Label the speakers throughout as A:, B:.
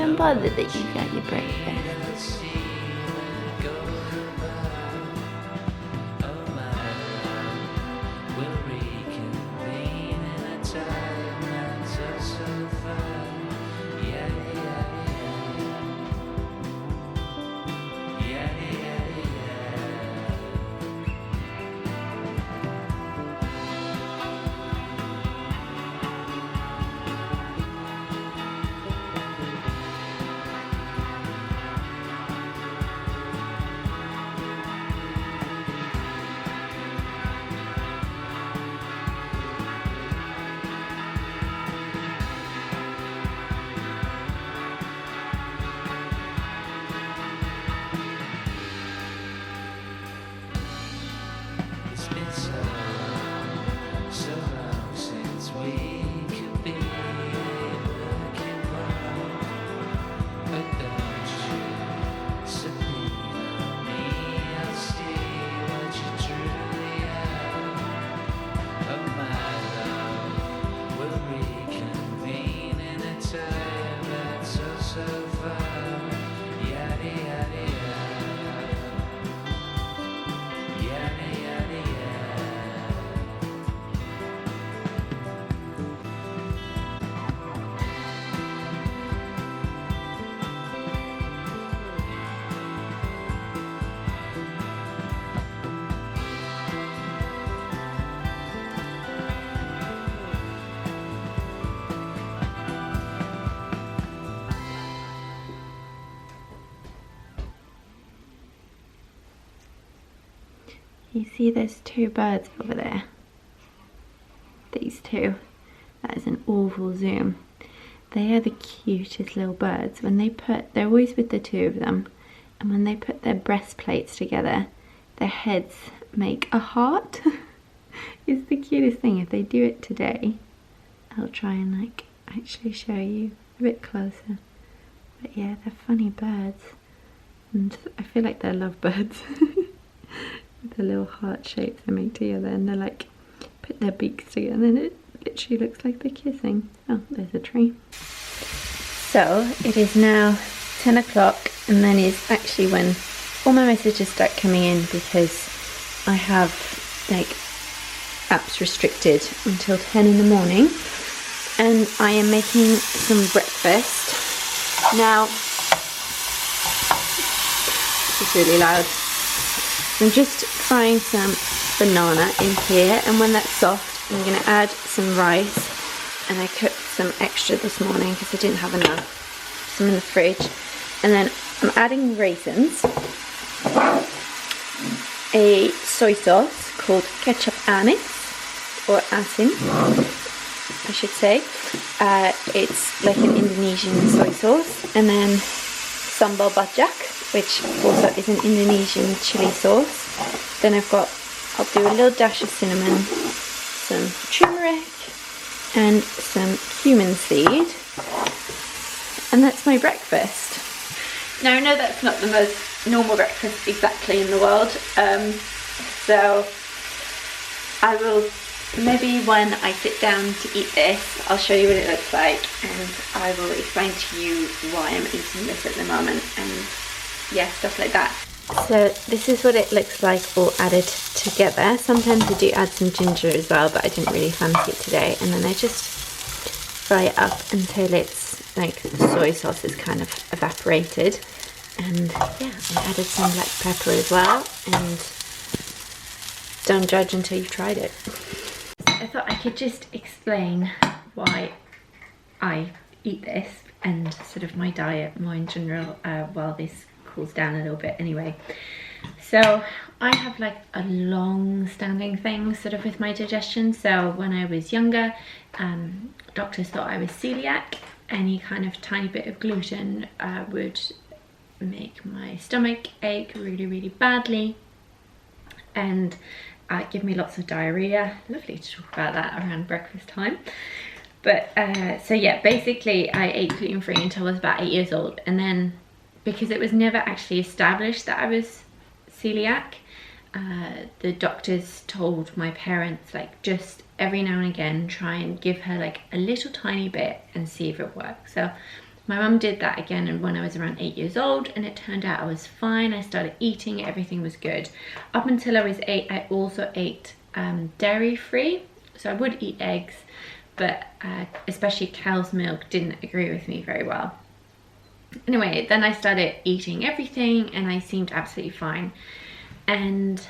A: even bother that you got your breakfast? You see there's two birds over there? These two. That is an awful zoom. They are the cutest little birds. When they they're always with the two of them, and when they put their breastplates together, their heads make a heart. It's the cutest thing. If they do it today, I'll try and like actually show you a bit closer. But yeah, they're funny birds, and I feel like they're lovebirds. The little heart shapes they make together, and they're like put their beaks together and it literally looks like they're kissing. Oh, there's a tree. So it is now 10 o'clock, and then is actually when all my messages start coming in, because I have like apps restricted until 10 in the morning, and I am making some breakfast. Now, this is really loud. I'm just frying some banana in here, and when that's soft I'm going to add some rice, and I cooked some extra this morning because I didn't have enough, some in the fridge, and then I'm adding raisins, a soy sauce called ketchup anise, or asin I should say. It's like an Indonesian soy sauce, and then sambal bajak, which also is an Indonesian chili sauce. Then I'll do a little dash of cinnamon, some turmeric, and some cumin seed. And that's my breakfast. Now I know that's not the most normal breakfast exactly in the world, so I will, maybe when I sit down to eat this, I'll show you what it looks like, and I will explain to you why I'm eating this at the moment, and yeah, stuff like that. So this is what it looks like all added together. Sometimes I do add some ginger as well, but I didn't really fancy it today. And then I just fry it up until it's like the soy sauce is kind of evaporated. And yeah, I added some black pepper as well, and don't judge until you've tried it. I thought I could just explain why I eat this and sort of my diet more in general while this cools down a little bit anyway. So I have like a long standing thing sort of with my digestion. So when I was younger, doctors thought I was celiac. Any kind of tiny bit of gluten would make my stomach ache really badly, and give me lots of diarrhea. Lovely to talk about that around breakfast time. But so yeah, basically I ate gluten-free until I was about 8 years old, and then because it was never actually established that I was celiac, the doctors told my parents, like, just every now and again try and give her like a little tiny bit and see if it works. So My mum did that again when I was around 8 years old, and it turned out I was fine. I started eating, everything was good. Up until I was 8, I also ate dairy free. So I would eat eggs, but especially cow's milk didn't agree with me very well. Anyway, then I started eating everything and I seemed absolutely fine. And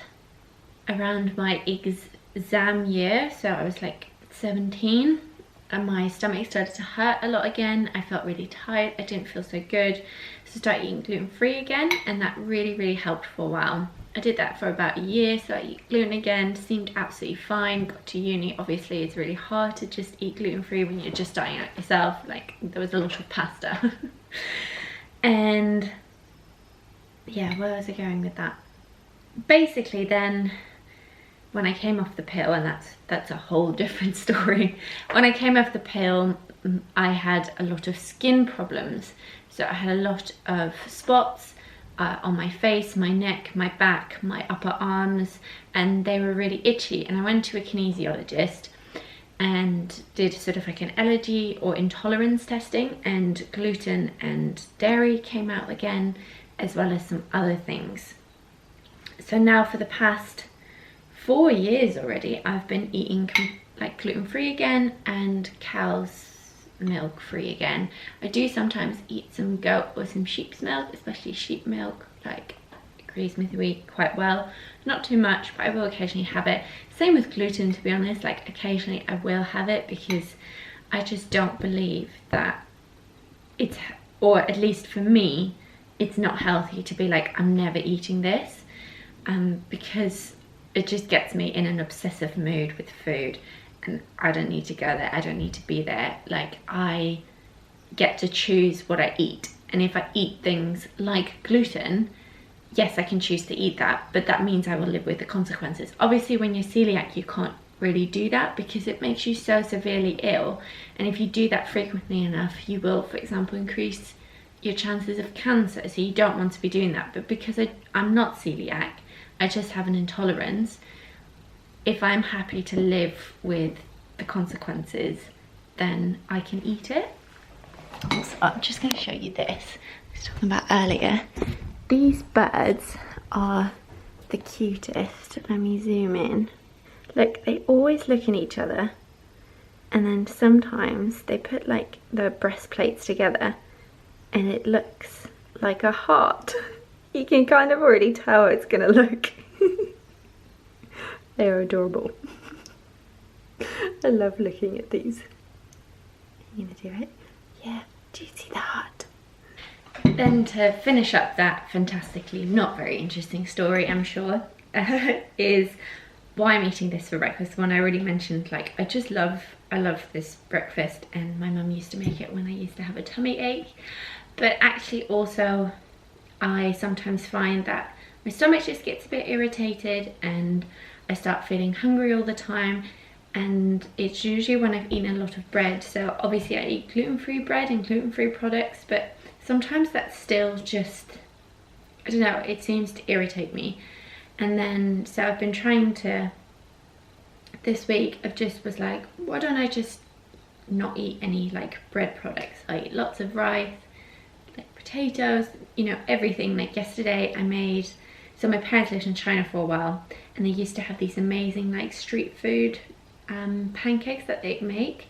A: around my exam year, so I was like 17, and my stomach started to hurt a lot again. I felt really tired, I didn't feel so good, so I started eating gluten-free again, and that really helped for a while. I did that for about a year, so I eat gluten again, seemed absolutely fine. Got to uni, obviously it's really hard to just eat gluten-free when you're just starting out yourself. Like, there was a lot of pasta. And yeah, where was I going with that? Basically then, when I came off the pill, and that's a whole different story. When I came off the pill, I had a lot of skin problems. So I had a lot of spots on my face, my neck, my back, my upper arms, and they were really itchy. And I went to a kinesiologist and did sort of like an allergy or intolerance testing, and gluten and dairy came out again, as well as some other things. So now for the past 4 years already, I've been eating like gluten-free again and cow's milk free again. I do sometimes eat some goat or some sheep's milk, especially sheep milk, like agrees with me quite well. Not too much, but I will occasionally have it. Same with gluten, to be honest, like occasionally I will have it, because I just don't believe that it's, or at least for me, it's not healthy to be like, I'm never eating this, because it just gets me in an obsessive mood with food, and I don't need to go there, I don't need to be there. Like, I get to choose what I eat, and if I eat things like gluten, yes, I can choose to eat that, but that means I will live with the consequences. Obviously, when you're celiac, you can't really do that because it makes you so severely ill, and if you do that frequently enough, you will, for example, increase your chances of cancer, so you don't want to be doing that. But because I'm not celiac, I just have an intolerance, if I'm happy to live with the consequences, then I can eat it. So I'm just going to show you this. I was talking about earlier. These birds are the cutest. Let me zoom in. Look, they always look at each other, and then sometimes they put like the breastplates together and it looks like a heart. You can kind of already tell how it's gonna look. They're adorable. I love looking at these. Are you gonna do it? Yeah, do you see the heart? Then to finish up that fantastically not very interesting story, I'm sure, is why I'm eating this for breakfast. One I already mentioned, like I love this breakfast, and my mum used to make it when I used to have a tummy ache. But actually also, I sometimes find that my stomach just gets a bit irritated and I start feeling hungry all the time, and it's usually when I've eaten a lot of bread. So obviously I eat gluten-free bread and gluten-free products, but sometimes that's still just, I don't know, it seems to irritate me. And then, so I've been trying to, this week I've just was like, why don't I just not eat any like bread products? I eat lots of rice, like potatoes, you know, everything. Like yesterday I made, so my parents lived in China for a while, and they used to have these amazing like street food pancakes that they make,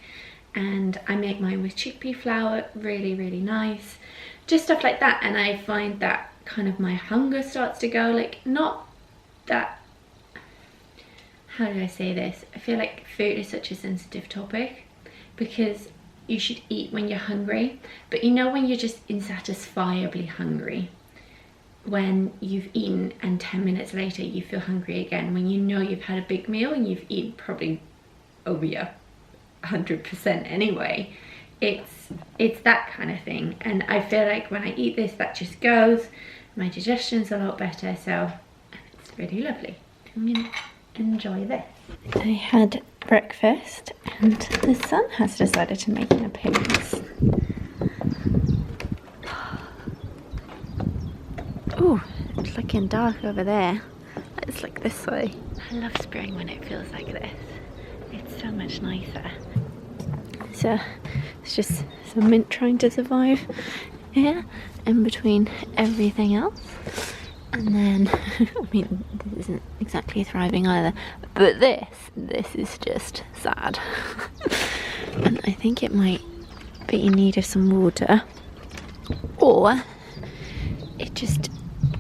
A: and I make mine with chickpea flour, really nice, just stuff like that. And I find that kind of my hunger starts to go, like, not that, how do I say this, I feel like food is such a sensitive topic, because you should eat when you're hungry, but you know when you're just insatisfiably hungry, when you've eaten and 10 minutes later you feel hungry again, when you know you've had a big meal and you've eaten probably over 100% anyway. It's that kind of thing, and I feel like when I eat this, that just goes, my digestion's a lot better, so it's really lovely. I'm gonna enjoy this. I had breakfast and the sun has decided to make an appearance. Oh, it's looking dark over there. Let's look this way. I love spring when it feels like this. It's so much nicer. So it's just some mint trying to survive here in between everything else. And then, I mean, this isn't exactly thriving either, but this is just sad. And I think it might be in need of some water, or it just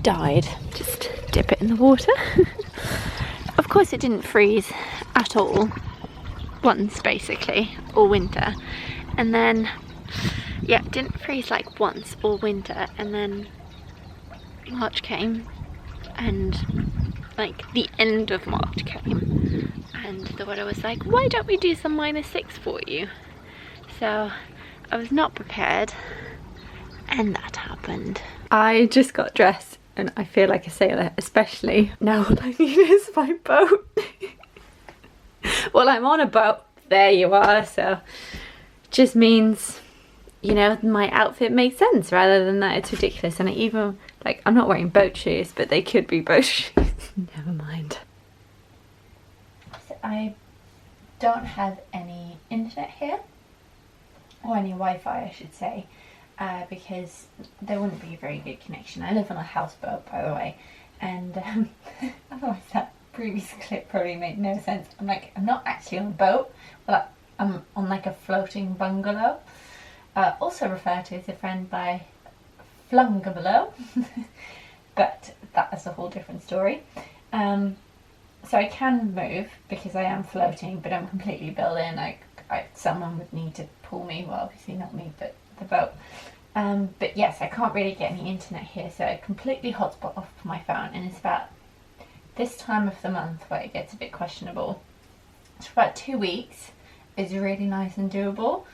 A: died. Just dip it in the water. Of course it didn't freeze at all once, basically, all winter. And then, yeah, it didn't freeze like once all winter, and then March came, and like the end of March came, and the weather was like, why don't we do some -6 for you? So I was not prepared, and that happened. I just got dressed and I feel like a sailor, especially now all I need is my boat. Well, I'm on a boat, there you are, so just means, you know, my outfit makes sense rather than that it's ridiculous. And I even, like, I'm not wearing boat shoes, but they could be boat shoes. Never mind. So I don't have any internet here, or any Wi-Fi I should say, because there wouldn't be a very good connection. I live on a houseboat, by the way, and otherwise that previous clip probably made no sense. I'm like, I'm not actually on a boat, well, I'm on like a floating bungalow, also referred to as a friend by Flungabalow, but that is a whole different story. So I can move because I am floating, but I'm completely built in. Someone would need to pull me, well obviously not me, but the boat. But yes, I can't really get any internet here, so I completely hotspot off my phone, and it's about this time of the month where it gets a bit questionable. So about 2 weeks is really nice and doable.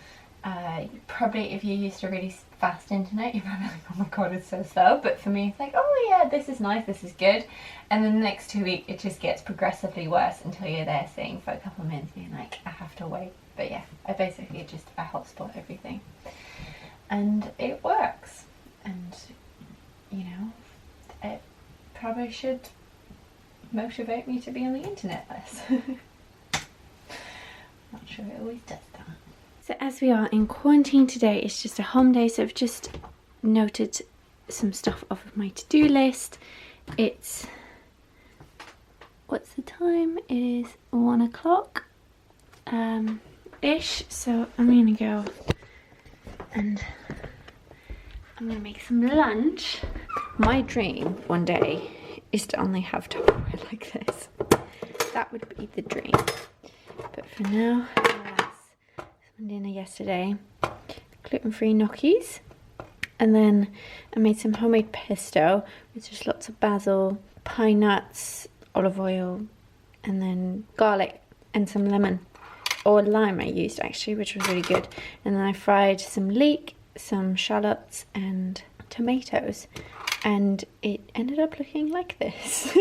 A: Probably if you're used to really fast internet, you're probably like, oh my god, it's so slow. But for me, it's like, oh yeah, this is nice, this is good. And then the next 2 weeks, it just gets progressively worse until you're there sitting for a couple of minutes being like, I have to wait. But yeah, I basically just, I hotspot everything. And it works. And, you know, it probably should motivate me to be on the internet less. Not sure it always does that. So as we are in quarantine today, it's just a home day, so I've just noted some stuff off of my to-do list. It's, what's the time? It is 1 o'clock ish, so I'm gonna go and I'm gonna make some lunch. My dream one day is to only have Tupperware like this. That would be the dream. But for now, some dinner yesterday, gluten-free gnocchis, and then I made some homemade pesto with just lots of basil, pine nuts, olive oil, and then garlic and some lemon, or lime I used actually, which was really good. And then I fried some leek, some shallots and tomatoes, and it ended up looking like this,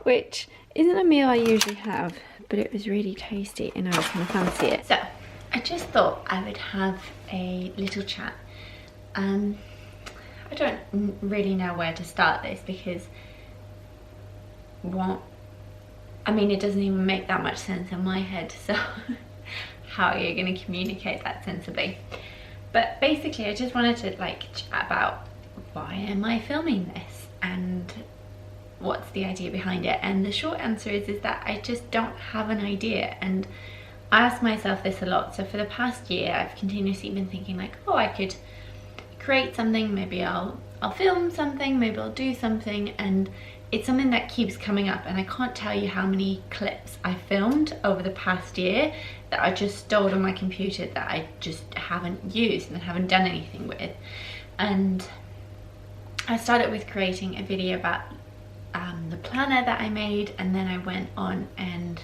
A: which isn't a meal I usually have, but it was really tasty and I was going to fancy it. So I just thought I would have a little chat. I don't really know where to start this because, well, I mean, it doesn't even make that much sense in my head, so how are you going to communicate that sensibly? But basically I just wanted to like chat about why am I filming this and what's the idea behind it. And the short answer is that I just don't have an idea, and I ask myself this a lot. So for the past year I've continuously been thinking like, oh, I could create something, maybe I'll film something, maybe I'll do something, and it's something that keeps coming up. And I can't tell you how many clips I filmed over the past year that I just stored on my computer that I just haven't used and haven't done anything with. And I started with creating a video about the planner that I made, and then I went on and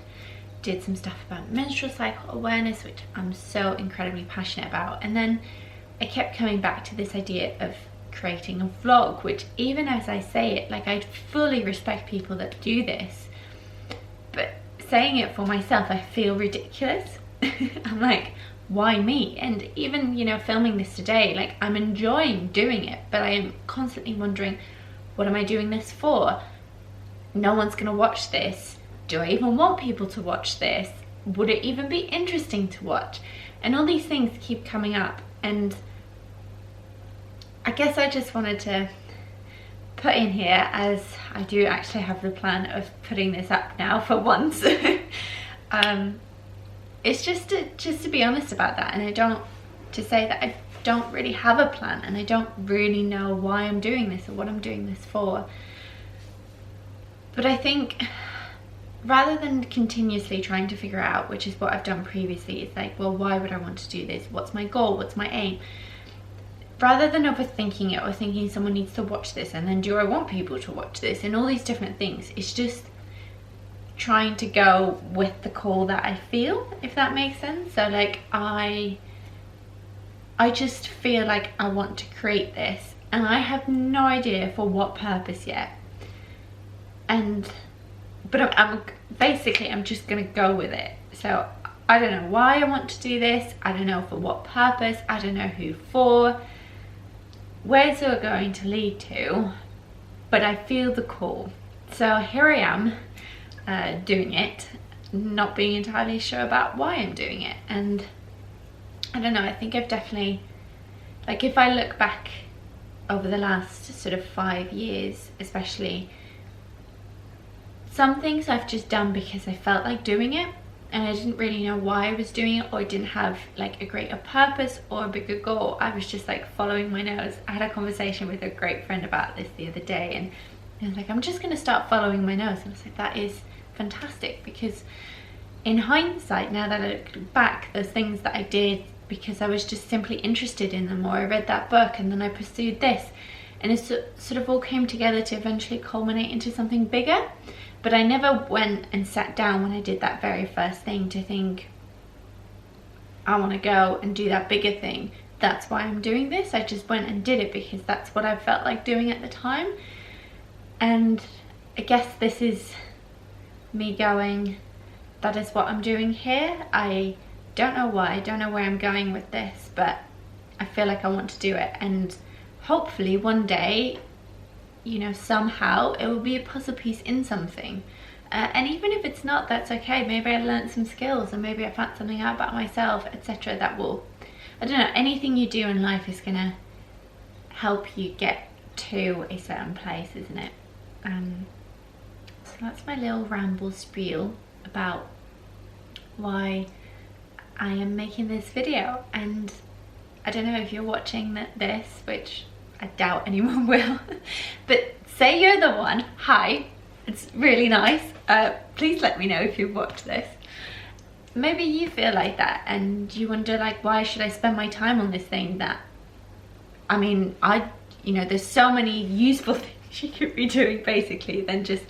A: did some stuff about menstrual cycle awareness, which I'm so incredibly passionate about. And then I kept coming back to this idea of creating a vlog, which even as I say it, like, I fully respect people that do this, but saying it for myself I feel ridiculous. I'm like, why me? And even, you know, filming this today, like, I'm enjoying doing it, but I am constantly wondering, what am I doing this for? No one's gonna watch this. Do I even want people to watch this? Would it even be interesting to watch? And all these things keep coming up, and I guess I just wanted to put in here, as I do actually have the plan of putting this up now for once. It's just to be honest about that, and to say that I don't really have a plan, and I don't really know why I'm doing this or what I'm doing this for. But I think rather than continuously trying to figure out, which is what I've done previously, it's like, well, why would I want to do this? What's my goal? What's my aim? Rather than overthinking it or thinking someone needs to watch this, and then do I want people to watch this, and all these different things, it's just trying to go with the call that I feel, if that makes sense. So like I just feel like I want to create this, and I have no idea for what purpose yet. But I'm just gonna go with it. So I don't know why I want to do this. I don't know for what purpose. I don't know who for. Where's it going to lead to? But I feel the call. So here I am doing it, not being entirely sure about why I'm doing it. And I don't know, I think I've definitely, like, if I look back over the last sort of 5 years especially, some things I've just done because I felt like doing it, and I didn't really know why I was doing it, or I didn't have like a greater purpose or a bigger goal. I was just like following my nose. I had a conversation with a great friend about this the other day, and I was like, I'm just going to start following my nose. And I was like, that is fantastic, because in hindsight, now that I look back, there's things that I did because I was just simply interested in them, or I read that book and then I pursued this, and it sort of all came together to eventually culminate into something bigger. But I never went and sat down when I did that very first thing to think, I want to go and do that bigger thing. That's why I'm doing this. I just went and did it because that's what I felt like doing at the time. And I guess this is me going, that is what I'm doing here. I don't know why, I don't know where I'm going with this, but I feel like I want to do it. And hopefully one day, you know, somehow it will be a puzzle piece in something. And even if it's not, that's okay. Maybe I learned some skills, and maybe I found something out about myself, etc. That will, I don't know, anything you do in life is gonna help you get to a certain place, isn't it? So that's my little ramble spiel about why I am making this video. And I don't know if you're watching this, which I doubt anyone will, but say you're the one. Hi, it's really nice. Please let me know if you've watched this. Maybe you feel like that and you wonder, like, why should I spend my time on this thing that, I mean, you know, there's so many useful things you could be doing basically than just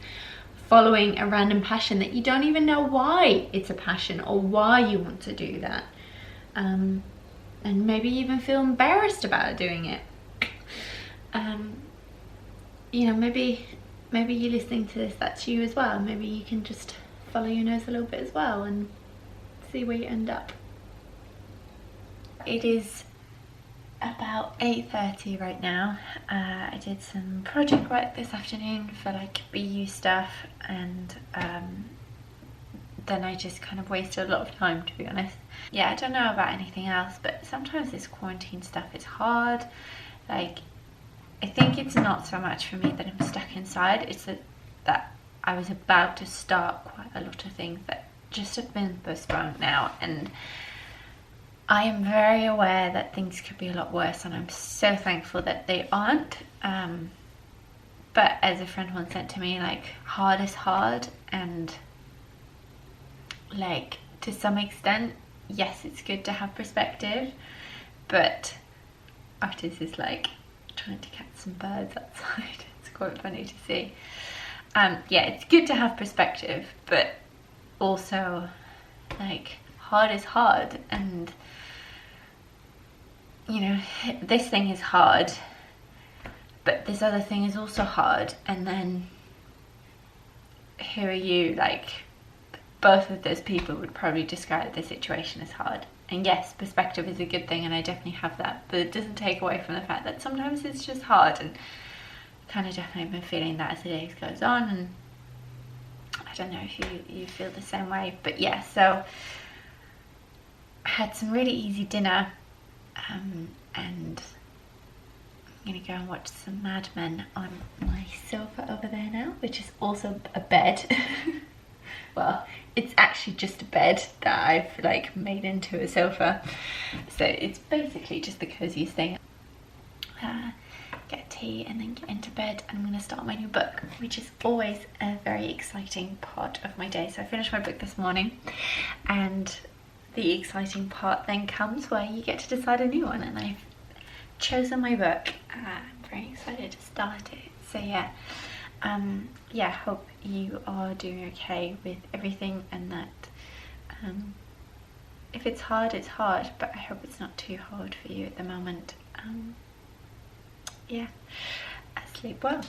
A: following a random passion that you don't even know why it's a passion or why you want to do that. And maybe you even feel embarrassed about doing it. You know, maybe you listening to this, that's you as well. Maybe you can just follow your nose a little bit as well and see where you end up. It is about 8:30 right now. I did some project work this afternoon for like BU stuff, and then I just kind of wasted a lot of time, to be honest. Yeah, I don't know about anything else, but sometimes this quarantine stuff is hard. Like, I think it's not so much for me that I'm stuck inside, it's that I was about to start quite a lot of things that just have been postponed now, and I am very aware that things could be a lot worse, and I'm so thankful that they aren't. But as a friend once said to me, like, hard is hard, and like, to some extent, yes, it's good to have perspective, but Artis is like trying to catch some birds outside. It's quite funny to see. Yeah, it's good to have perspective, but also, like, hard is hard, and you know, this thing is hard, but this other thing is also hard, and then here are you, like, both of those people would probably describe the situation as hard. And yes, perspective is a good thing, and I definitely have that, but it doesn't take away from the fact that sometimes it's just hard, and kind of definitely been feeling that as the days goes on. And I don't know if you feel the same way, but yeah, so I had some really easy dinner, and I'm gonna go and watch some Mad Men on my sofa over there now, which is also a bed. Well, it's actually just a bed that I've like made into a sofa, so it's basically just the coziest thing. Get tea and then get into bed, and I'm going to start my new book, which is always a very exciting part of my day. So I finished my book this morning, and the exciting part then comes where you get to decide a new one, and I've chosen my book. I'm very excited to start it. So yeah, hope you are doing okay with everything, and that if it's hard, it's hard, but I hope it's not too hard for you at the moment. Yeah, sleep well.